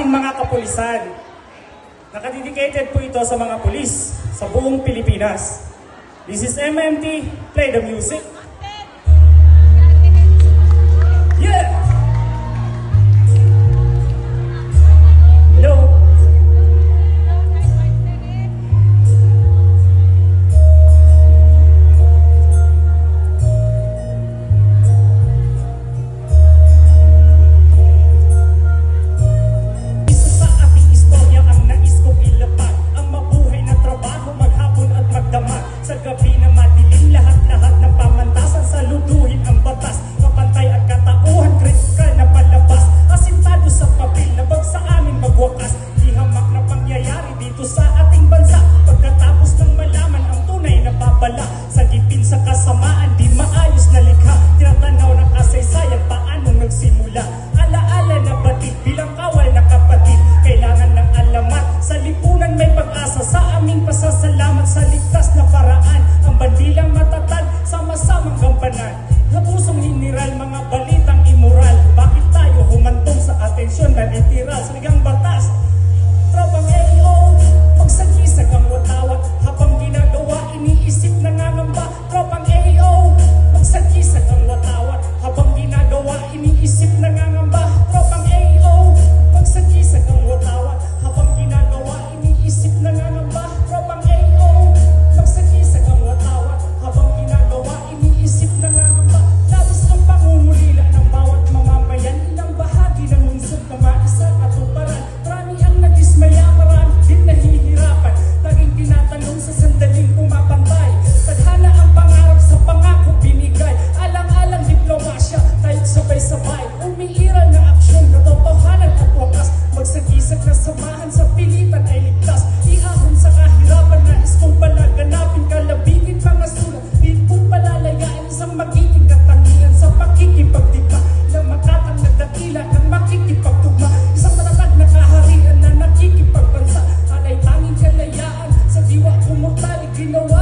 ng mga kapulisan. Nakadedicated po ito sa mga pulis sa buong Pilipinas. This is MMT, play the music. Yeah! Hello? Sa gabi na madilim, lahat-lahat ng pamantasan, saluduhin ang batas, kapantay at katauhan, kritikal na palabas, asintado sa papel, labag sa amin magwakas, di hamak na pangyayari dito sa ating bansa, pagkatapos ng malaman ang tunay na babala, sa gipin sa kasamaan, di maayos na likha, tinatanaw ng kasaysayan, paanong nagsimula, alaala na batid, bilang kawal na kapatid, kailangan ng alamat, sa lipunan may pag-asa, sa aming pasasalamat, sa ligtas na paraan, ang bandilang matatag, sama-samang gampanan. Sa pusong hiniral, mga balitang immoral, bakit tayo humantong sa atensyon na literal, sa ligang batas? Tropang AO, pagsagisag ang watawat, habang ginagawa, iniisip nangangamba. Tropang AO, pagsagisag ang watawat, habang ginagawa, iniisip nangangamba. Tropang AO, pagsagisag ang watawat, habang ginagawa, iniisip nangangamba. Tropang AO, pagsagisag ang watawat, habang ginagawa, iniisip nangangamba. Labis ang pangungulila ng bawat mamamayan, ilang bahagi ng lungsod na maisa katuparan. Marami ang nadismaya, marami din nahihirapan, laging tinatanong sa sandaling pumapantay. Tadhana ang pangarap sa pangako binigay, alang-alang diplomasya, tayo't sabay-sabay, umiiral na aksyon, katotohanan at wakas, magsagisag na samahan sa pilitan ay ligtas, iahon sa kahirapan, nais kong palaganapin, kalabingin mga sulat, di po palalayain isang magiging katangian sa pakikipagdigma, na makatang na dakila ng makikipagtugma, isang matatag na kaharian na nakikipagbansa, alay tanging kalayaan sa diwa kumutali, ginawa